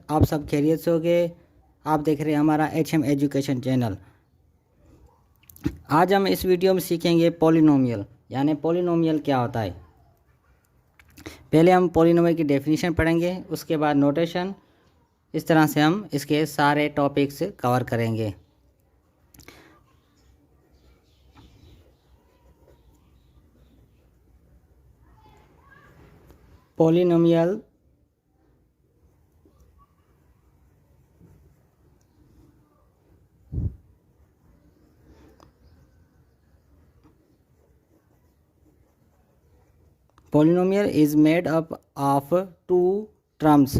आप सब खैरियत से होगे। आप देख रहे हैं हमारा HM एजुकेशन चैनल। आज हम इस वीडियो में सीखेंगे पॉलिनोमियल, यानी पॉलिनोमियल क्या होता है। पहले हम पॉलिनोमियल की डेफिनेशन पढ़ेंगे, उसके बाद नोटेशन। इस तरह से हम इसके सारे टॉपिक्स कवर करेंगे। Polynomial polynomial is made up of two terms,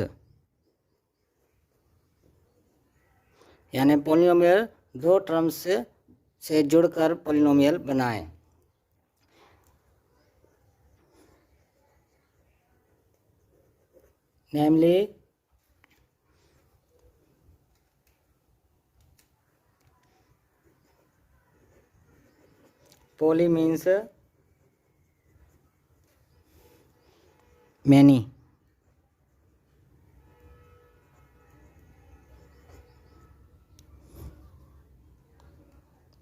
यानी पॉलिनोमियल दो टर्म्स से जुड़कर पॉलिनोमियल बनाएं। नेमली poly means many,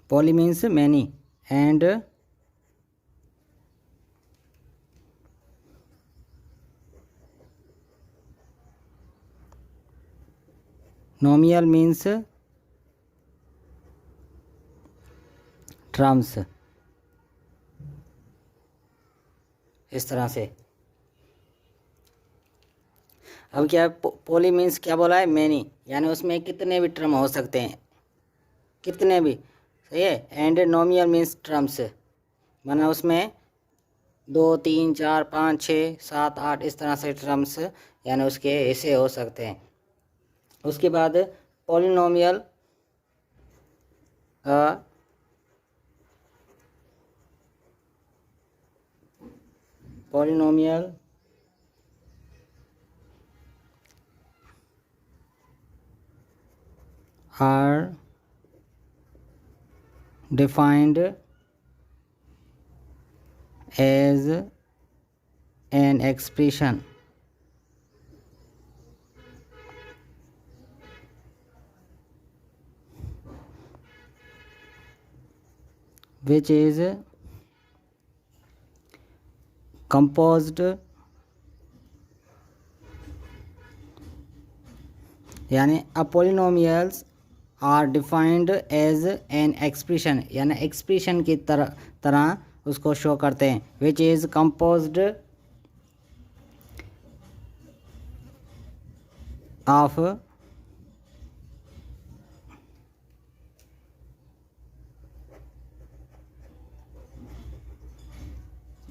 poly means many, and nomial means terms। इस तरह से अब क्या पोली मीन्स क्या बोला है, मैनी, यानी उसमें कितने भी टर्म हो सकते हैं, कितने भी, सही है। एंड नोमियल मीन्स टर्म्स, माना उसमें 2 3 4 5 6 7 8 इस तरह से टर्म्स, यानी उसके ऐसे हो सकते हैं। उसके बाद polynomial polynomial are defined as an expression which is composed, यानी a polynomials are defined as an expression, यानी एक्सप्रेशन की तरह उसको शो करते हैं। Which is composed of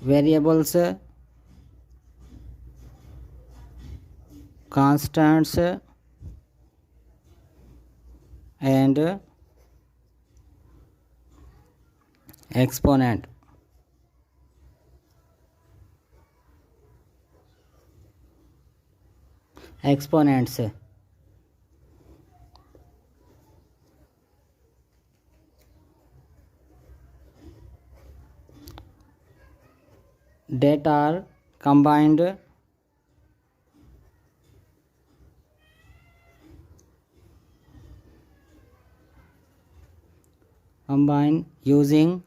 variables, constants and exponent। exponents that are combined using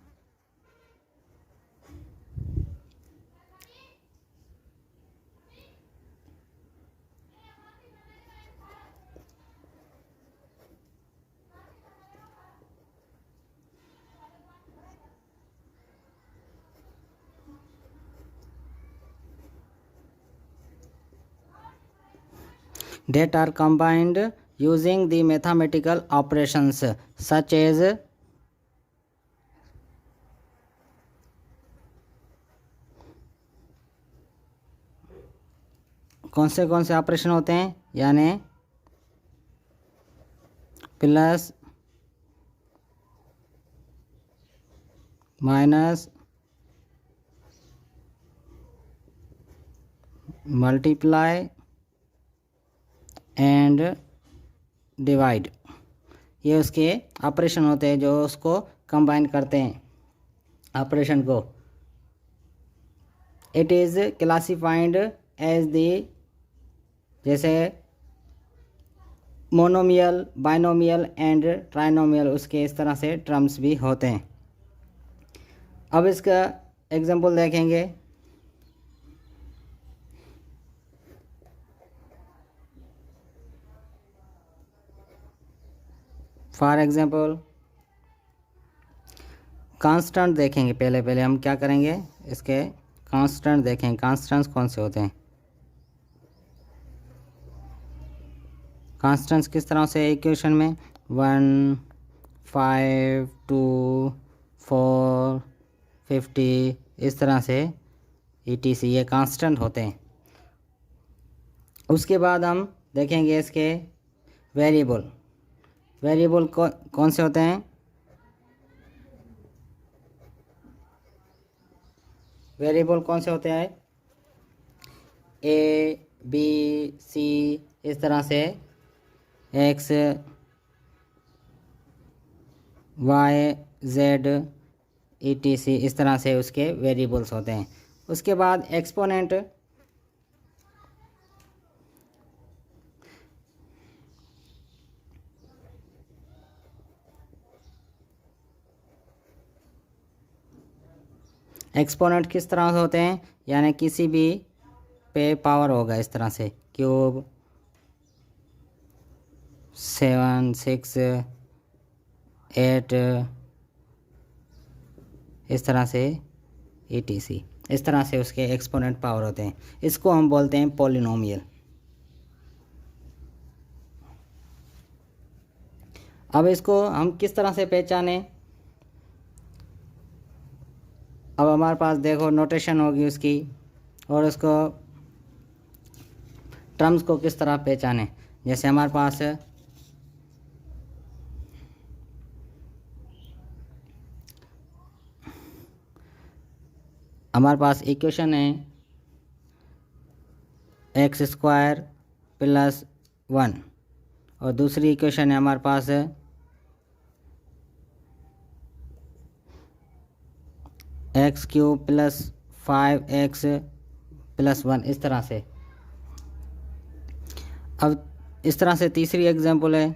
that are combined using the mathematical operations such as कौन से operation होते हैं, यानी plus minus multiply and divide, ये उसके ऑपरेशन होते हैं जो उसको कंबाइन करते हैं ऑपरेशन को। It is classified as the, जैसे मोनोमियल, बाइनोमियल एंड ट्राइनोमियल, उसके इस तरह से टर्म्स भी होते हैं। अब इसका एग्जांपल देखेंगे। फॉर एग्जांपल कांस्टेंट देखेंगे। पहले हम क्या करेंगे, इसके कांस्टेंट देखेंगे। कांस्टेंट्स कौन से होते हैं, कांस्टेंट्स किस तरह से इक्वेशन में 1, 5, 2, 4, 50 इस तरह से ETC ये कांस्टेंट होते हैं। उसके बाद हम देखेंगे इसके वेरिएबल। वेरिएबल कौन से होते हैं, वेरिएबल कौन से होते हैं, A, B, C इस तरह से X, Y, Z ETC इस तरह से उसके वेरिएबल्स होते हैं। उसके बाद एक्सपोनेंट, एक्सपोनेंट किस तरह से होते हैं, यानी किसी भी पे पावर होगा इस तरह से, क्यूब, 7, 6, 8 इस तरह से ETC इस तरह से उसके एक्सपोनेंट पावर होते हैं। इसको हम बोलते हैं पॉलिनोमियल। अब इसको हम किस तरह से पहचानें, अब हमारे पास देखो नोटेशन होगी उसकी, और उसको टर्म्स को किस तरह पहचानें। जैसे हमारे पास इक्वेशन है x² + 1, और दूसरी इक्वेशन है हमारे पास x³ + 5x + 1 इस तरह से। अब इस तरह से तीसरी एग्जांपल है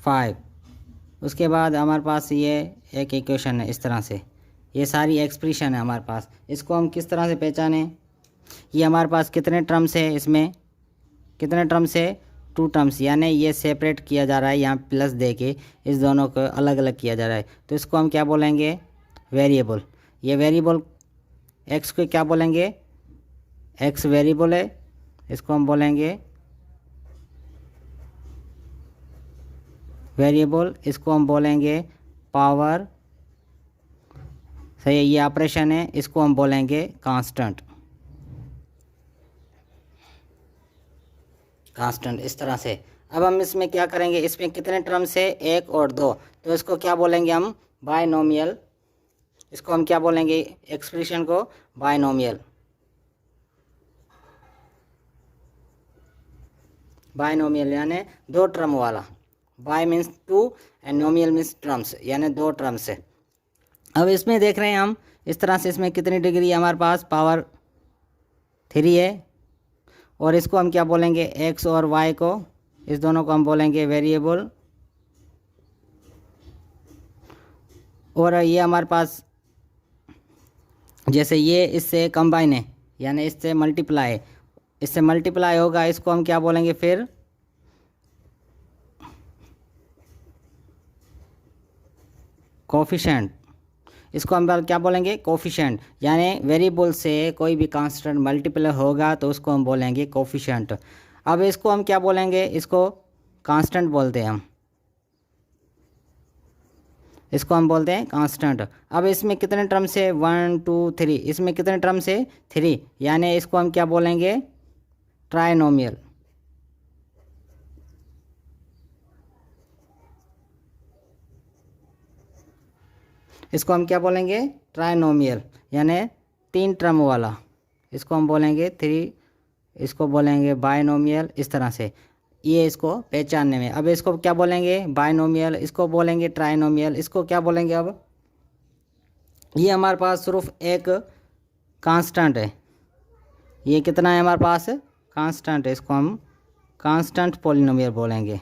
5। उसके बाद हमारे पास ये एक इक्वेशन है इस तरह से। ये सारी एक्सप्रेशन है हमारे पास। इसको हम किस तरह से पहचानें, ये हमारे पास कितने टर्म्स है, इसमें कितने टर्म्स है, 2 टर्म्स, यानी ये सेपरेट किया जा रहा है, यहाँ प्लस दे के इस दोनों को अलग अलग किया जा रहा है। तो इसको हम क्या बोलेंगे, वेरिएबल। ये वेरिएबल x को क्या बोलेंगे, x वेरिएबल है, इसको हम बोलेंगे वेरिएबल, इसको हम बोलेंगे पावर। सही है, ये ऑपरेशन है, इसको हम बोलेंगे कांस्टेंट। कांस्टेंट इस तरह से। अब हम इसमें क्या करेंगे, इसमें कितने टर्म्स है, 1 और 2, तो इसको क्या बोलेंगे हम, बायनोमियल। इसको हम क्या बोलेंगे, एक्सप्रेशन को बायनोमियल। बायनोमियल यानी 2 टर्म वाला। Bye means 2 and नोमियल means terms, यानी 2 टर्म्स है। अब इसमें देख रहे हैं हम इस तरह से, इसमें कितनी डिग्री है हमारे पास, पावर 3 है, और इसको हम क्या बोलेंगे, x और y को, इस दोनों को हम बोलेंगे वेरिएबल। और ये हमारे पास जैसे ये इससे कंबाइन है, यानी इससे मल्टीप्लाई, इससे मल्टीप्लाई होगा, इसको हम क्या बोलेंगे फिर कोफिशिएंट। इसको हम क्या बोलेंगे, कोफिशिएंट, यानी वेरिएबल से कोई भी कांस्टेंट मल्टीप्लाई होगा तो उसको हम बोलेंगे कोफिशिएंट। अब इसको हम क्या बोलेंगे, इसको कांस्टेंट बोलते हैं हम, इसको हम बोलते हैं कांस्टेंट। अब इसमें कितने टर्म्स है, 1, 2, 3, इसमें कितने टर्म्स है, 3, यानी इसको हम क्या बोलेंगे, ट्राइनोमियल। इसको हम क्या बोलेंगे, ट्राइनोमियल, यानी 3 टर्म वाला। इसको हम बोलेंगे 3, इसको बोलेंगे बायनोमियल, इस तरह से ये इसको पहचानने में। अब इसको क्या बोलेंगे, बायनोमियल, इसको बोलेंगे ट्राइनोमियल, इसको क्या बोलेंगे। अब ये हमारे पास सिर्फ एक कांस्टेंट है, ये कितना है हमारे पास, कांस्टेंट है, इसको हम कांस्टेंट पॉलिनोमियल बोलेंगे,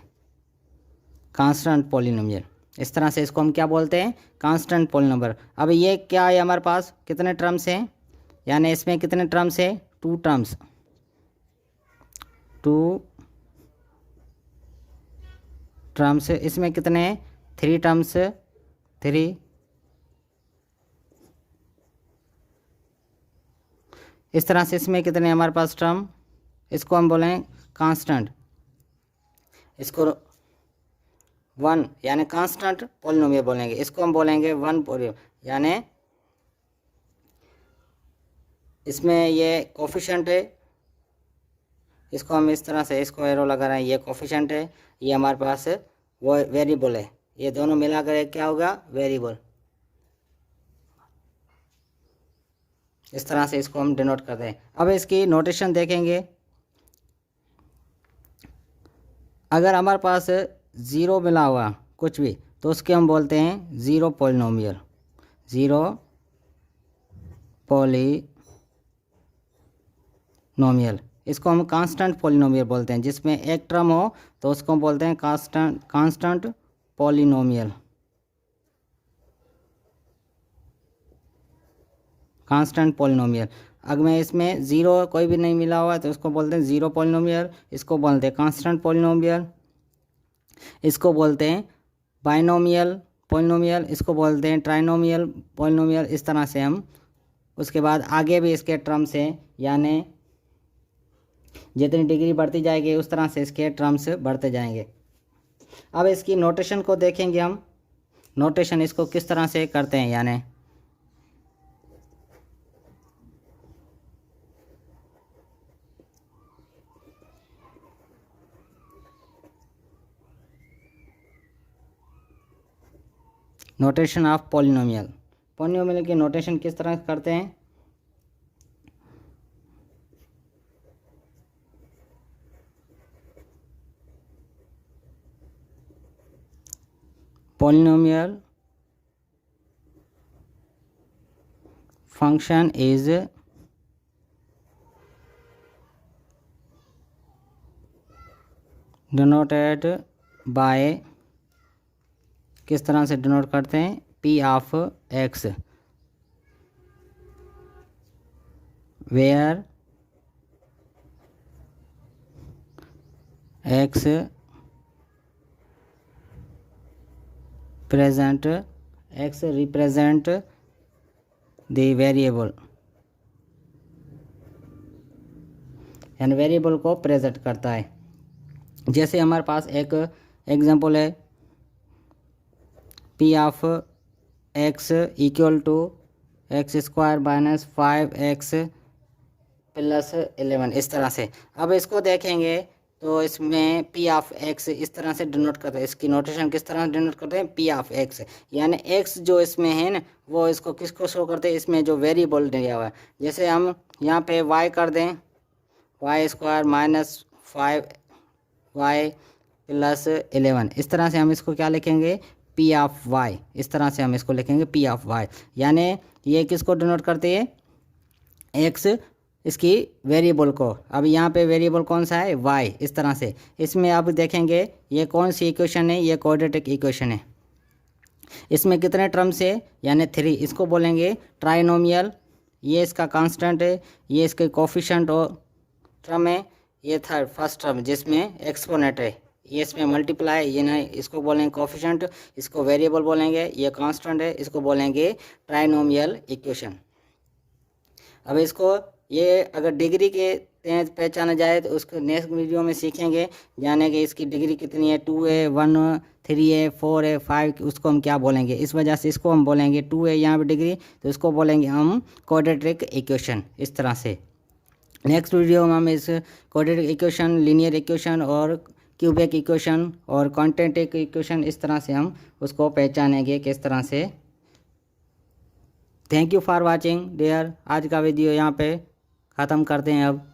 कांस्टेंट पॉलिनोमियल। इस तरह से इसको हम क्या बोलते हैं, कांस्टेंट पॉलिनोमियल। अब ये क्या है हमारे पास, कितने टर्म्स हैं, यानी इसमें कितने टर्म्स है, 2 टर्म्स, 2 टर्म्स। इसमें कितने, 3 टर्म्स, 3। इस तरह से इसमें कितने हमारे पास टर्म, इसको हम बोलें कांस्टेंट, इसको 1 यानी कांस्टेंट पॉलिनोमियल बोलेंगे, इसको हम बोलेंगे 1 पॉलिनोमियल, यानी इसमें ये कोफिशिएंट है, इसको हम इस तरह से इसको एरो लगा रहे हैं, ये कोफिशिएंट है, ये हमारे पास वो वेरिएबल है, ये दोनों मिलाकर क्या होगा, वेरिएबल। इस तरह से इसको हम डिनोट करते हैं। अब इसकी नोटेशन देखेंगे, अगर हमारे पास 0 मिला हुआ कुछ भी तो उसके हम बोलते हैं 0 पॉलिनोमियल, 0 पॉलिनोमियल। इसको हम कांस्टेंट पॉलिनोमियल बोलते हैं, जिसमें एक टर्म हो तो उसको हम बोलते हैं कांस्टेंट पॉलिनोमियल, कांस्टेंट पॉलिनोमियल। अगर मैं इसमें 0 कोई भी नहीं मिला हुआ है तो उसको बोलते हैं 0 पॉलिनोमियल, इसको बोलते हैं कांस्टेंट पॉलिनोमियल, इसको बोलते हैं बाइनोमियल पॉलिनोमियल, इसको बोलते हैं ट्राइनोमियल पॉलिनोमियल। इस तरह से हम उसके बाद आगे भी इसके टर्म्स हैं, यानी जितनी डिग्री बढ़ती जाएगी उस तरह से इसके टर्म्स बढ़ते जाएंगे। अब इसकी नोटेशन को देखेंगे हम, नोटेशन इसको किस तरह से करते हैं, यानी नोटेशन ऑफ पॉलिनोमियल। पॉलिनोमियल की नोटेशन किस तरह करते हैं, polynomial function is denoted by, किस तरह से डिनोट करते हैं, P of X, where X present, X represent the variable, यानी वेरिएबल को प्रेजेंट करता है। जैसे हमारे पास एक एग्जांपल है, P of X equal to X square minus 5x plus 11, इस तरह से। अब इसको देखेंगे तो इसमें पी ऑफ एक्स इस तरह से डिनोट करते हैं, इसकी नोटेशन किस तरह से डिनोट करते हैं, पी ऑफ एक्स, यानी एक्स जो इसमें है ना वो इसको किसको शो करते हैं, इसमें जो वेरिएबल दिया हुआ है। जैसे हम यहाँ पे वाई कर दें, Y square minus 5y plus 11, इस तरह से हम इसको क्या लिखेंगे, पी ऑफ वाई, इस तरह से हम इसको लिखेंगे पी ऑफ वाई, यानी ये किसको डिनोट करती है, एक्स, इसकी वेरिएबल को। अब यहाँ पे वेरिएबल कौन सा है, वाई, इस तरह से। इसमें अब देखेंगे ये कौन सी इक्वेशन है, ये क्वाड्रेटिक इक्वेशन है, इसमें कितने टर्म्स है, यानी 3, इसको बोलेंगे ट्राइनोमियल। ये इसका कांस्टेंट है, ये इसके कोफिशिएंट और टर्म है, ये थर्ड फर्स्ट टर्म जिसमें एक्सपोनेंट है, ये इसमें मल्टीप्लाई, ये नहीं, इसको बोलेंगे कोफिशिएंट, इसको वेरिएबल बोलेंगे, ये कांस्टेंट है, इसको बोलेंगे ट्राइनोमियल इक्वेशन। अब इसको ये अगर डिग्री के तहत पहचाना जाए तो उसको नेक्स्ट वीडियो में सीखेंगे, जाने कि इसकी डिग्री कितनी है, 2 है, 1, 3 है, 4 है, 5, उसको हम क्या बोलेंगे। इस वजह से इसको हम बोलेंगे 2 है यहाँ पे डिग्री, तो इसको बोलेंगे हम क्वाड्रेटिक इक्वेशन, इस तरह से। नेक्स्ट वीडियो में हम इस क्वाड्रेटिक इक्वेशन, लीनियर इक्वेशन और क्यूबिक इक्वेशन और क्वाड्रेटिक इक्वेशन, इस तरह से हम उसको पहचानेंगे किस तरह से। Thank you for watching dear, आज का वीडियो यहाँ पे ख़त्म करते हैं अब।